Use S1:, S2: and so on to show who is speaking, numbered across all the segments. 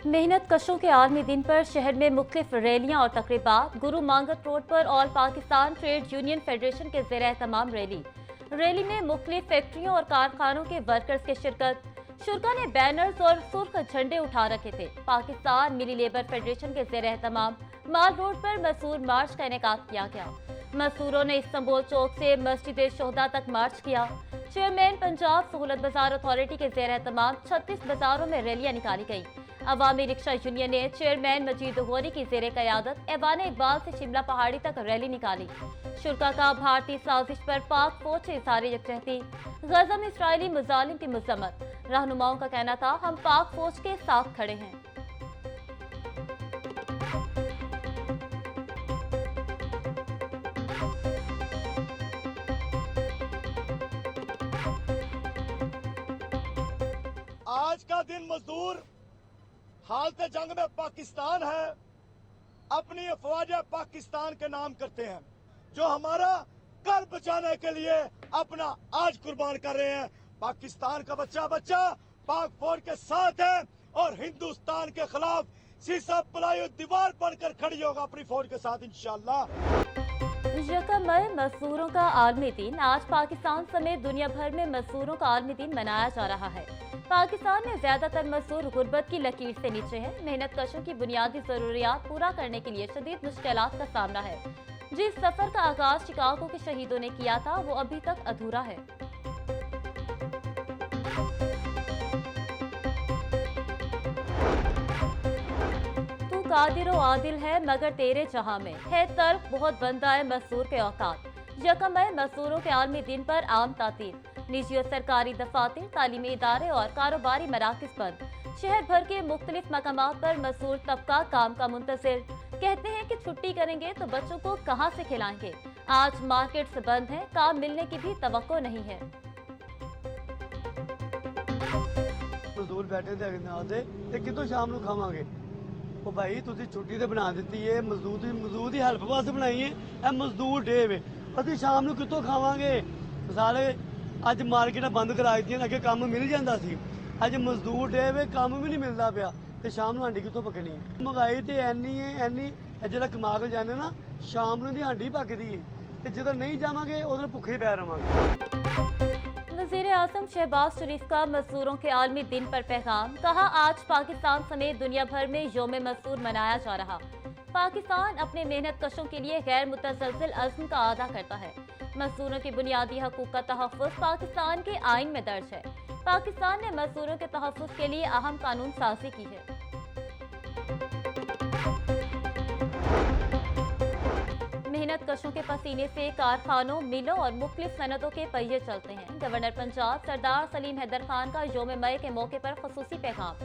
S1: मेहनत कशों के आलमी दिन पर शहर में मुख्तलिफ रैलियां और तकरीबात। गुरु मांगत रोड पर all Pakistan trade union federation के ज़ेर एहतमाम रैली में मुख्तलिफ फैक्ट्रियों और कारखानों के वर्कर्स की शिरकत। शुरा ने बैनर्स और सुर्ख झंडे उठा रखे थे। पाकिस्तान मिली लेबर फेडरेशन के ज़ेर एहतमाम माल रोड पर मसूर मार्च का इनेकाद किया गया। मजदूरों ने इस्तांबुल चौक से मस्जिद शोहदा तक मार्च किया। चेयरमैन पंजाब सहूलत बाजार अथॉरिटी के ज़ेर एहतमाम 36 बाजारों में रैलियां निकाली गई। अवामी रिक्शा यूनियन ने चेयरमैन मजीद गौरी की ज़ेर क़यादत ऐवान इकबाल से शिमला पहाड़ी तक रैली निकाली। शुरा का भारतीय साजिश पर पाक फौज से इज़हार यकजहती। गज़ा में इसराइली मुजालिम की मजम्मत। रहनुमाओं का कहना था, हम पाक फौज के साथ खड़े हैं।
S2: आज का दिन मजदूर हालत जंग में पाकिस्तान है, अपनी अफवाज पाकिस्तान के नाम करते हैं, जो हमारा कल बचाने के लिए अपना आज कुर्बान कर रहे हैं। पाकिस्तान का बच्चा पाक फौज के साथ है और हिंदुस्तान के खिलाफ सीसा पलायु दीवार बनकर खड़ी होगा अपनी फौज के साथ इंशाअल्लाह।
S1: यकम मई मजदूरों का आलमी दिन। आज पाकिस्तान समेत दुनिया भर में मजदूरों का आलमी दिन मनाया जा रहा है। पाकिस्तान में ज्यादातर मजदूर गुर्बत की लकीर से नीचे हैं। मेहनत कशों की बुनियादी जरूरियात पूरा करने के लिए शदीद मुश्किलात का सामना है। जिस सफर का आगाज शिकागो के शहीदों ने किया था, वो अभी तक अधूरा है। तू कादिर व आदिल है मगर तेरे जहां में है तर्क बहुत बंदा है मजदूर के औकात। यकम मई मजदूरों के आलमी दिन पर आम तातील। निजी और सरकारी दफातर, तालीमी इदारे और कारोबारी मराकज बंद। शहर भर के मुख्तलिफ मकामात पर मजदूर तबका काम का मुंतजिर। कहते हैं कि छुट्टी करेंगे तो बच्चों को कहां से खिलाएंगे। आज मार्केट्स बंद हैं, काम मिलने की भी तवक्को नहीं है।
S3: मजदूर बैठे थे कितों शाम को खावांगे। ਉਹ ਭਾਈ ਤੁਸੀਂ ਛੁੱਟੀ ਤੇ ਬਣਾ ਦਿੱਤੀ ਏ, ਮਜ਼ਦੂਰ ਦੀ ਹੈਲਪ ਵਾਸਤੇ ਬਣਾਈ ਏ। ਇਹ ਮਜ਼ਦੂਰ ਡੇ ਵੇ, ਅਸੀਂ ਸ਼ਾਮ ਨੂੰ ਕਿੱਥੋਂ ਖਾਵਾਂਗੇ। ਮਿਸਾਲ ਅੱਜ ਮਾਰਕੀਟਾਂ ਬੰਦ ਕਰਾ ਦਿੱਤੀਆਂ, ਅੱਗੇ ਕੰਮ ਮਿਲ ਜਾਂਦਾ ਸੀ। ਅੱਜ ਮਜ਼ਦੂਰ ਡੇ ਵੇ, ਕੰਮ ਵੀ ਨਹੀਂ ਮਿਲਦਾ ਪਿਆ ਤੇ ਸ਼ਾਮ ਨੂੰ ਹਾਂਡੀ ਕਿੱਥੋਂ ਪੱਕਣੀ। ਮਹਿੰਗਾਈ ਤੇ ਐਨੀ ਜਿਹੜਾ ਕਮਾ ਕੇ ਜਾਂਦੇ ਨਾ, ਸ਼ਾਮ ਨੂੰ ਦੀ ਹਾਂਡੀ ਪੱਕਦੀ ਏ ਤੇ ਜਦੋਂ नहीं जावांगे उधर भुखे पै रहांगे।
S1: वज़ीर आज़म शहबाज शरीफ का मजदूरों के आलमी दिन पर पैगाम। कहा, आज पाकिस्तान समेत दुनिया भर में यौम मजदूर मनाया जा रहा। पाकिस्तान अपने मेहनत कशों के लिए गैर मुतज़लज़िल अज़्म का अदा करता है। मजदूरों के बुनियादी हकूक़ का तहफ़्फ़ुज़ पाकिस्तान के आइन में दर्ज है। पाकिस्तान ने मजदूरों के तहफ़्फ़ुज़ के लिए अहम कानून साज़ी की है। मेहनत कशों के पसीने से कारखानों, मिलों और मुख्तलिफ सनतों के पहिए चलते हैं। गवर्नर पंजाब सरदार सलीम हैदर खान का यौम मई के मौके पर ख़ुसूसी पैगाम।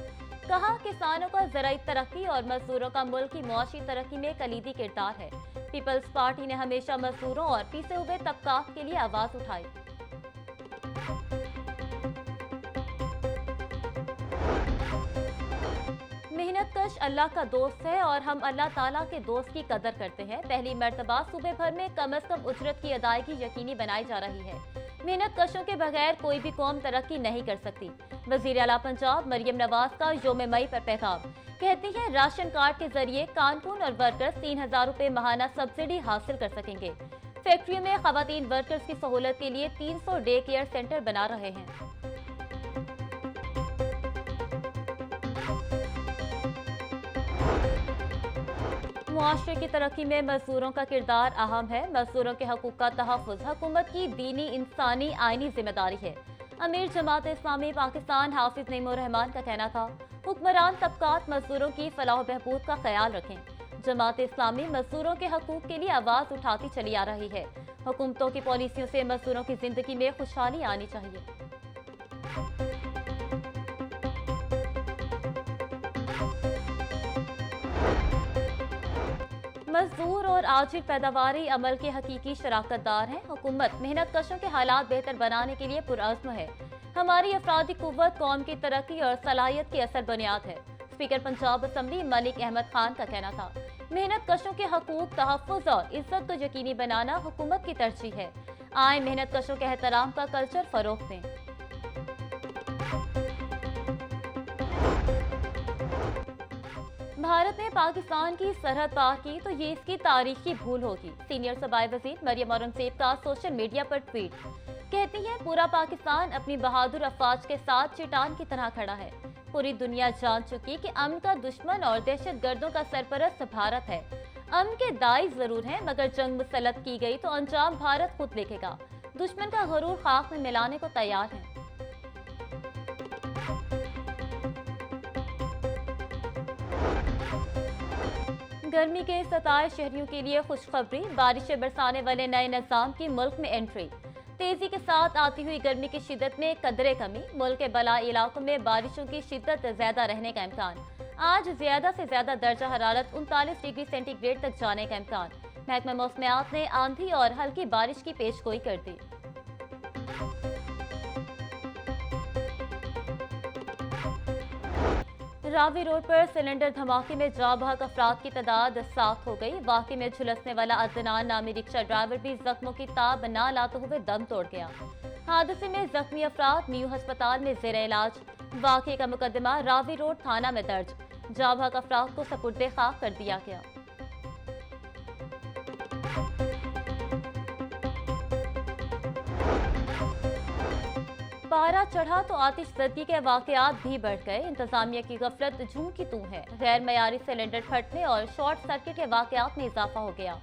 S1: कहा, किसानों का ज़राई तरक्की और मजदूरों का मुल्क की मुआशी तरक्की में कलीदी किरदार है। पीपल्स पार्टी ने हमेशा मजदूरों और पिसे हुए तबकात के लिए आवाज़ उठाई। मेहनत कश अल्लाह का दोस्त है और हम अल्लाह ताला के दोस्त की कदर करते हैं। पहली मर्तबा सूबे भर में कम अज कम उजरत की अदायगी यकीनी बनाई जा रही है। मेहनत कशों के बगैर कोई भी कौम तरक्की नहीं कर सकती। वज़ीर आला पंजाब मरियम नवाज का यौम मई पर पैगाम। कहती हैं, राशन कार्ड के जरिए कानून और वर्कर्स 3000 रुपए माहाना सब्सिडी हासिल कर सकेंगे। फैक्ट्रियों में खवातीन वर्कर्स की सहूलत के लिए 300 डे केयर सेंटर बना रहे हैं। मुआशरे की तरक्की में मजदूरों का किरदार अहम है। मजदूरों के हकूक़ का तहफ़्फ़ुज़ हुकूमत की दीनी, इंसानी, आइनी जिम्मेदारी है। अमीर जमात इस्लामी पाकिस्तान हाफिज नईमुर रहमान का कहना था, हुक्मरान तबकात मजदूरों की फलाह बहबूद का ख्याल रखें। जमात इस्लामी मजदूरों के हकूक़ के लिए आवाज़ उठाती चली आ रही है। हुकूमतों की पॉलिसियों से मजदूरों की जिंदगी में खुशहाली आनी चाहिए। मजदूर और आजिर पैदावारी अमल के हकीकी शराकतदार हैं। हुकूमत मेहनत कशों के हालात बेहतर बनाने के लिए पुरअज़्म है। हमारी अफरादी कुव्वत कौम की तरक्की और सलाहियत की असल बुनियाद है। स्पीकर पंजाब असम्बली मलिक अहमद खान का कहना था, मेहनत कशों के हकूक़, तहफ़्फ़ुज़ और इज्जत को यकीनी बनाना हुकूमत की तरजीह है। आए मेहनत कशों के एहतराम का कल्चर फ़रोग़ दें। भारत ने पाकिस्तान की सरहद पार की तो ये इसकी तारीखी भूल होगी। सीनियर सूबाई वजीर मरियम औरंगजेब का सोशल मीडिया पर ट्वीट। कहती है, पूरा पाकिस्तान अपनी बहादुर अफवाज के साथ चट्टान की तरह खड़ा है। पूरी दुनिया जान चुकी कि अमन का दुश्मन और दहशत गर्दों का सरपरस्त भारत है। अमन के दाई जरूर हैं, मगर जंग मुसल्लत की गई तो अंजाम भारत खुद देखेगा। दुश्मन का गरूर खाक में मिलाने को तैयार है। गर्मी के सताए शहरियों के लिए खुशखबरी, बारिशें बरसाने वाले नए निजाम की मुल्क में एंट्री। तेजी के साथ आती हुई गर्मी की शिद्दत में कदरे कमी, मुल्क के बलाई इलाकों में बारिशों की शिद्दत ज्यादा रहने का इम्कान। आज ज्यादा से ज्यादा दर्जा हरारत 39 डिग्री सेंटीग्रेड तक जाने का इम्कान। महकमा मौसमियात ने आंधी और हल्की बारिश की पेशगोई कर दी। रावी रोड पर सिलेंडर धमाके में जाँ बहक अफराद की तादाद 7 हो गई। वाकई में झुलसने वाला अदनान नामी रिक्शा ड्राइवर भी जख्मों की ताब न लाते हुए दम तोड़ गया। हादसे में जख्मी अफराद न्यू अस्पताल में जेर इलाज। वाकई का मुकदमा रावी रोड थाना में दर्ज। जाँ बहक अफराद को सपुर्दे खाक कर दिया गया। पारा चढ़ा तो आतिशज़दी के वाकयात भी बढ़ गए। इंतजामिया की गफलत जूं की तू है। गैर मयारी सिलेंडर फटने और शॉर्ट सर्किट के वाकयात में इजाफा हो गया।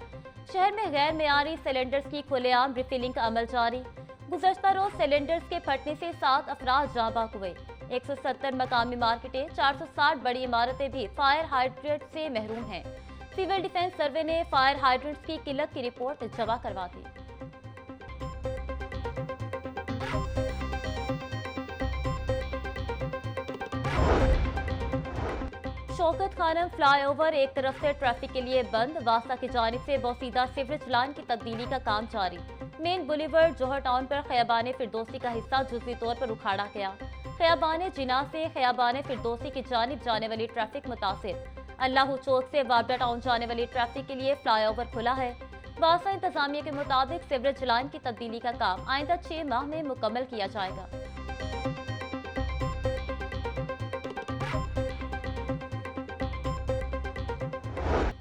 S1: शहर में गैर मयारी सिलेंडर्स की खुलेआम रिफिलिंग का अमल जारी। गुज़श्ता रोज सिलेंडर्स के फटने से 7 अफराद जाँ बहक हुए। 170 मकामी मार्केटें, 460 बड़ी इमारतें भी फायर हाइड्रेंट से महरूम हैं। सिविल डिफेंस सर्वे ने फायर हाइड्रेंट्स की किल्लत की रिपोर्ट जमा करवा दी। शौकत खानम फ्लाईओवर एक तरफ से ट्रैफिक के लिए बंद। वासा की जानिब से बोसीदा सीवरेज लाइन की तब्दीली का काम जारी। मेन बुलेवर्ड जौहर टाउन पर खयाबान फिरदौसी का हिस्सा जुज़वी तौर पर उखाड़ा गया। खयाबान जिना से खयाबान फिरदौसी की जानिब जाने वाली ट्रैफिक मुतासिर। अल्लाह चौक से वाबडा टाउन जाने वाली ट्रैफिक के लिए फ्लाईओवर खुला है। वासा इंतजामिया के मुताबिक सीवरेज लाइन की तब्दीली का काम आइंदा 6 माह में मुकम्मल किया जाएगा।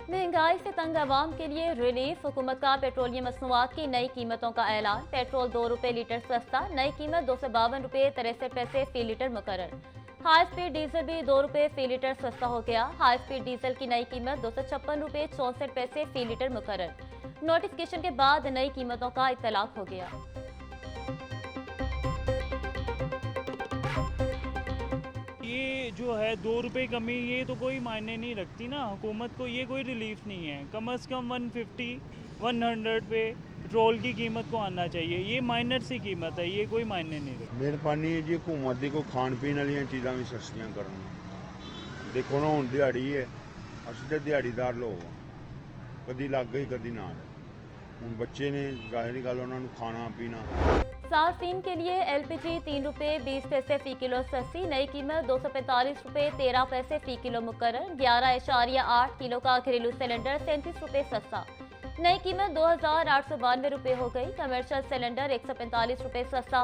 S1: महंगाई से तंग आवाम के लिए रिलीफ। हुकूमत का पेट्रोलियम मसनूआत की नई कीमतों का ऐलान। पेट्रोल 2 रुपये लीटर सस्ता, नई कीमत 252 रुपये 63 पैसे फी लीटर मुकर्रर। हाई स्पीड डीजल भी 2 रुपये फी लीटर सस्ता हो गया। हाई स्पीड डीजल की नई कीमत 256 रुपये 64 पैसे फी लीटर मुकर्रर। नोटिफिकेशन के बाद नई कीमतों का इत्तलाक हो गया।
S4: ये जो है 2 रुपये कमी, ये तो कोई मायने नहीं रखती ना। हुकूमत को ये कोई रिलीफ नहीं है। कम से कम 150-100 पे पेट्रोल की कीमत को आना चाहिए। ये माइनर सी कीमत है, ये कोई मायने नहीं रखती।
S5: मेहरबानी है जी हुकूमत दी, को खान पीन वाली चीज़ां भी सस्तियां करन। देखो ना हुण दिहाड़ी है, असीं ते दिहाड़ीदार लोग हां, कदी लग गई कदी ना। हुण बच्चे ने जाहिर गल उन्हां नूं खाना पीना।
S1: सार्फिन के लिए एलपीजी 3 रुपये 20 पैसे फी किलो सस्ती, नई कीमत 245 रुपये 13 पैसे फी किलो मुकर्रर। 11.8 किलो का घरेलू सिलेंडर 37 रुपये सस्ता, नई कीमत 2892 रुपये हो गई। कमर्शियल सिलेंडर 145 रुपये सस्ता,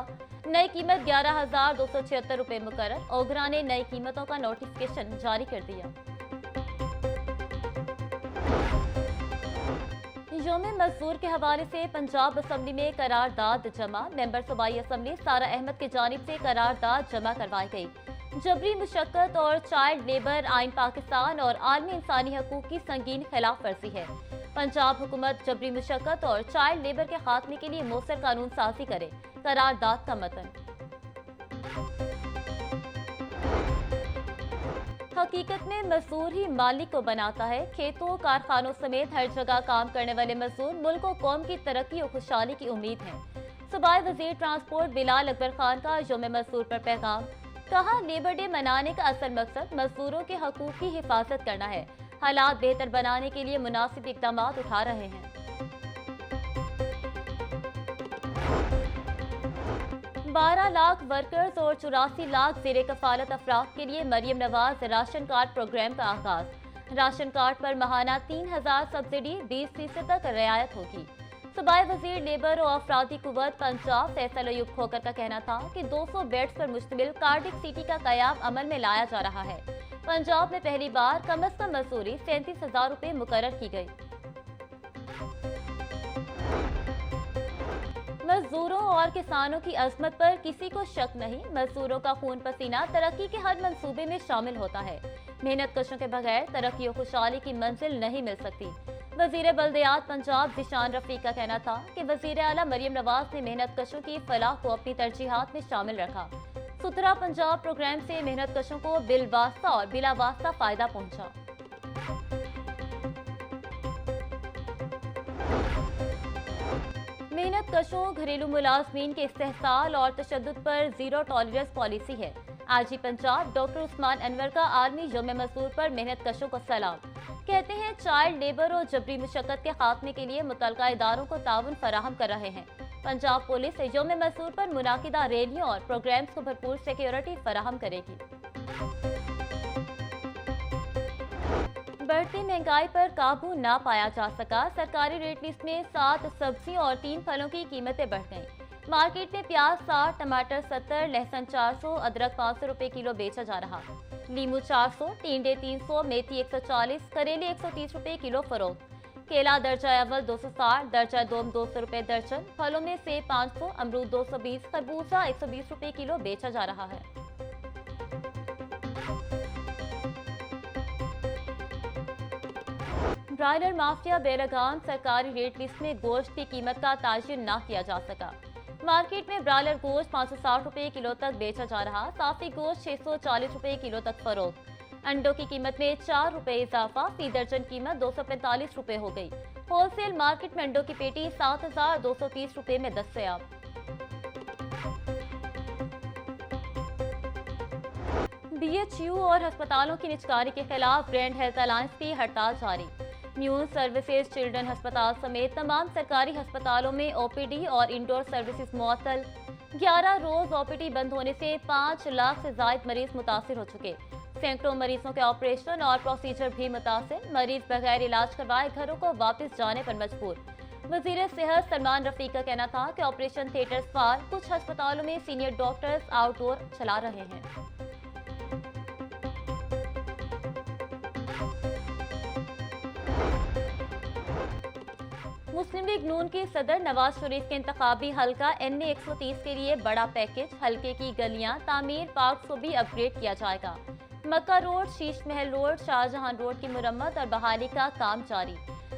S1: नई कीमत 11,276 रुपये मुकर्रर। ओगरा ने नई कीमतों का नोटिफिकेशन जारी कर दिया। योम मजदूर के हवाले से पंजाब असम्बली में करारदाद जमा। मेंबर सूबाई असम्बली सारा अहमद की जानिब से करारदाद जमा करवाई गई। जबरी मुशक्कत और चाइल्ड लेबर आइन पाकिस्तान और आलमी इंसानी हकूक की संगीन खिलाफ वर्जी है। पंजाब हुकूमत जबरी मुशक्कत और चाइल्ड लेबर के खात्मे के लिए मौसर कानून साजी करे। करारदाद का मतन। हकीकत में मजदूर ही मालिक को बनाता है। खेतों, कारखानों समेत हर जगह काम करने वाले मजदूर मुल्क और कौम की तरक्की और खुशहाली की उम्मीद हैं। सूबाई वजीर ट्रांसपोर्ट बिलाल अकबर खान का योम मजदूर पर पैगाम। कहा, लेबर डे मनाने का असल मकसद मजदूरों के हकूक की हिफाजत करना है। हालात बेहतर बनाने के लिए मुनासिब इक़दाम उठा रहे हैं। 12 लाख वर्कर्स और 84 लाख ज़ेरे कफालत अफराद के लिए Maryam Nawaz ration card programme का आगाज। राशन कार्ड पर माहाना 3000 सब्सिडी 20% तक रियायत होगी। सूबाई वजीर लेबर और अफरादी कुव्वत पंजाब फैसल अयूब खोकर का कहना था कि 200 बेड्स पर मुश्तमिल कार्डिक सिटी का कयाम अमल में लाया जा रहा है। पंजाब में पहली बार कम अज कम मजदूरी 37,000 रुपए मुकर्रर की गई। मजदूरों और किसानों की अजमत पर किसी को शक नहीं। मजदूरों का खून पसीना तरक्की के हर मंसूबे में शामिल होता है। मेहनत कशों के बगैर तरक्की और खुशहाली की मंजिल नहीं मिल सकती। वजीर बल्दियात पंजाब जिशान रफीक का कहना था कि वजीर आला मरियम नवाज ने मेहनत कशों की फलाह को अपनी तरजीहात में शामिल रखा। सुथरा पंजाब प्रोग्राम से मेहनत कशों को बिलवास्ता और बिला वास्ता फायदा पहुंचा। मेहनत कशों, घरेलू मुलाजमीन के इस्तेहसाल और तशद्दुद पर जीरो टॉलरेंस पॉलिसी है। आज ही पंजाब डॉक्टर उस्मान अनवर का आर्मी यौम मजदूर पर मेहनत कशों को सलाम। कहते हैं चाइल्ड लेबर और जबरी मुशक्कत के खात्मे के लिए मुतल्लिका इदारों को ताउन फराहम कर रहे हैं। पंजाब पुलिस यौम मजदूर पर मुनाकिदा रैलियों और प्रोग्राम्स को भरपूर सिक्योरिटी फराहम करेगी। बढ़ती महंगाई पर काबू ना पाया जा सका। सरकारी रेट लिस्ट में 7 सब्जियों और 3 फलों की कीमतें बढ़ गईं। मार्केट में प्याज 60, टमाटर 70, लहसुन 400, अदरक 500 रुपए किलो बेचा जा रहा। नींबू 400, टींडे 300, मेथी 140, करेले 130 रुपए किलो फरोख्त। केला दर्जा अव्वल 260, दर्जा दोम 200 रुपए दर्जन। फलों में सेब 500, अमरूद 220, खरबूजा 120 रुपए किलो बेचा जा रहा है। ब्रायलर माफिया बेलगाम, सरकारी रेट लिस्ट में गोश्त की कीमत का तायन ना किया जा सका। मार्केट में ब्रायलर गोश्त 560 रुपए किलो तक बेचा जा रहा। साफी गोश्त 640 रुपए किलो तक फरोख्त। अंडों की कीमत में 4 रुपए इजाफा, फी दर्जन कीमत 245 रुपए हो गई। होलसेल मार्केट में अंडों की पेटी 7,230 रुपए में दस्तयाब। BHU और अस्पतालों की निजकारी के खिलाफ ग्रैंड हेल्थ अलायंस की हड़ताल जारी। म्यून सर्विसेज चिल्ड्रन अस्पताल समेत तमाम सरकारी अस्पतालों में OPD और इंडोर सर्विसेज मुअत्तल। 11 रोज OPD बंद होने से 5 लाख से जायद मरीज मुतासिर हो चुके। सैकड़ों मरीजों के ऑपरेशन और प्रोसीजर भी मुतासिर। मरीज बगैर इलाज करवाए घरों को वापस जाने पर मजबूर। वजीर सेहत सलमान रफीक का कहना था कि ऑपरेशन थिएटर्स फार, कुछ अस्पतालों में सीनियर डॉक्टर्स आउटडोर चला रहे हैं। मुस्लिम लीग नून के सदर नवाज शरीफ के इंतखाबी हल्का NA 130 के लिए बड़ा पैकेज। हल्के की गलियां, तामीर, पार्क को भी अपग्रेड किया जाएगा। मक्का road, Sheesh Mahal road, Shahjahan road की मुरम्मत और बहाली का काम जारी।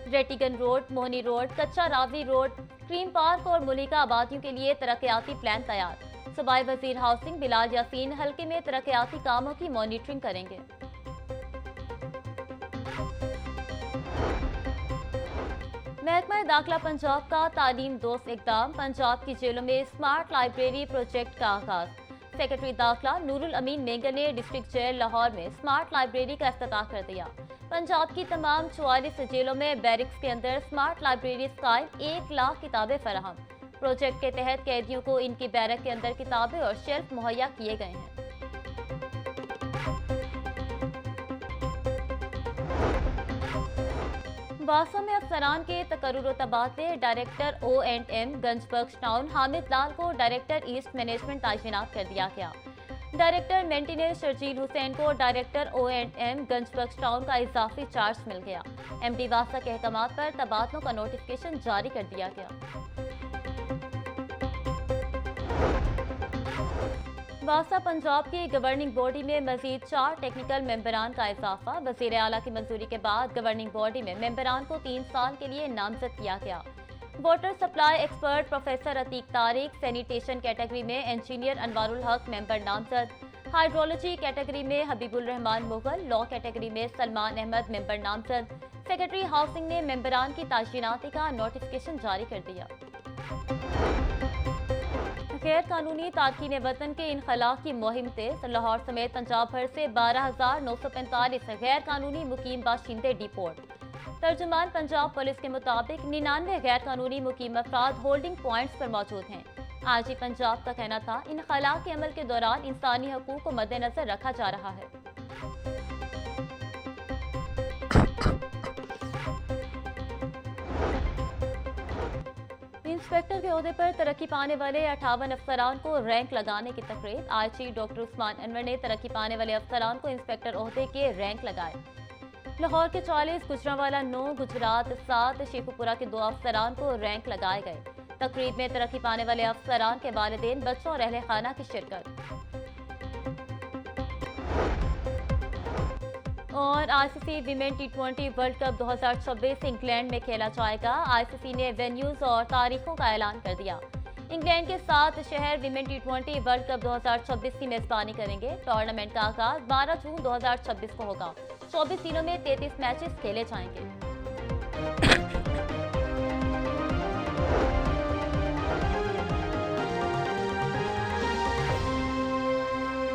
S1: रेटिगन रोड, मोहनी रोड, कच्चा रावी रोड, क्रीम पार्क और मुलिका आबादियों के लिए तरक्याती प्लान तैयार। सूबाई वजीर हाउसिंग बिलाल यासीन हल्के में तरक्याती कामों की मॉनिटरिंग करेंगे। महकमा दाखिला पंजाब का तालीम दोस्त इकदाम। पंजाब की जेलों में स्मार्ट लाइब्रेरी प्रोजेक्ट का आगाज। सेक्रेटरी दाखिला नूरुल अमीन मेंगल ने डिस्ट्रिक्ट जेल लाहौर में स्मार्ट लाइब्रेरी का इफ्तिताह कर दिया। पंजाब की तमाम 44 जेलों में बैरिक्स के अंदर स्मार्ट लाइब्रेरी कायम, 1 लाख किताबें फराहम। प्रोजेक्ट के तहत कैदियों को इनकी बैरक के अंदर किताबें और शेल्फ मुहैया किए गए हैं। वासा में अफसरान के तकर्रुर तबादले। Director O&M Ganj Bakhsh town Hamid लाल को डायरेक्टर ईस्ट मैनेजमेंट तैनात कर दिया गया। डायरेक्टर मेंटेनेंस शर्जील हुसैन को डायरेक्टर O&M गंजबख्श टाउन का इजाफी चार्ज मिल गया। MD वासा के अहकामात पर तबादलों का नोटिफिकेशन जारी कर दिया गया। वासा पंजाब की गवर्निंग बॉडी में मजीद 4 टेक्निकल मेंबरान का इजाफा। वजीर आला की मंजूरी के बाद गवर्निंग बॉडी में मेंबरान को 3 साल के लिए नामजद किया गया। Water supply expert professor Atiq Tariq, sanitation category में इंजीनियर अनवारुल हक मेंबर नामजद, हाइड्रोलॉजी कैटेगरी में हबीबुल रहमान मुगल, लॉ कैटेगरी में सलमान अहमद मेंबर नामजद। सेक्रेटरी हाउसिंग ने मेंबरान की तायीनाती का नोटिफिकेशन जारी कर दिया। गैर कानूनी तारकीन वतन के इनखला की मुहिम तेज। लाहौर समेत पंजाब भर से 12,945 गैर कानूनी मुकीम बाशिंदे डिपोर्ट। तर्जुमान पंजाब पुलिस के मुताबिक 99 गैर कानूनी मुकीम अफराद होल्डिंग पॉइंट्स पर मौजूद हैं। आज ही पंजाब का कहना था इनखला के अमल के दौरान इंसानी हकूक को मद्देनजर रखा जा रहा है। इंस्पेक्टर के ओहदे पर तरक्की पाने वाले 58 अफसरान को रैंक लगाने की तकरीर। आईजी डॉक्टर उस्मान अनवर ने तरक्की पाने वाले अफसरान को इंस्पेक्टर ओहदे के रैंक लगाए। लाहौर के 40, गुजरांवाला 9, गुजरात 7, शेखुपुरा के 2 अफसरान को रैंक लगाए गए। तकरीब में तरक्की पाने वाले अफसरान के वालिदैन, बच्चों और अहले खाना की शिरकत। और आईसीसी विमेन टी20 वर्ल्ड कप 2026 इंग्लैंड में खेला जाएगा। आईसीसी ने वेन्यूज और तारीखों का ऐलान कर दिया। इंग्लैंड के 7 शहर विमेन टी20 वर्ल्ड कप 2026 की मेजबानी करेंगे। टूर्नामेंट का आगाज 12 जून 2026 को होगा। 24 दिनों में 33 मैचेस खेले जाएंगे।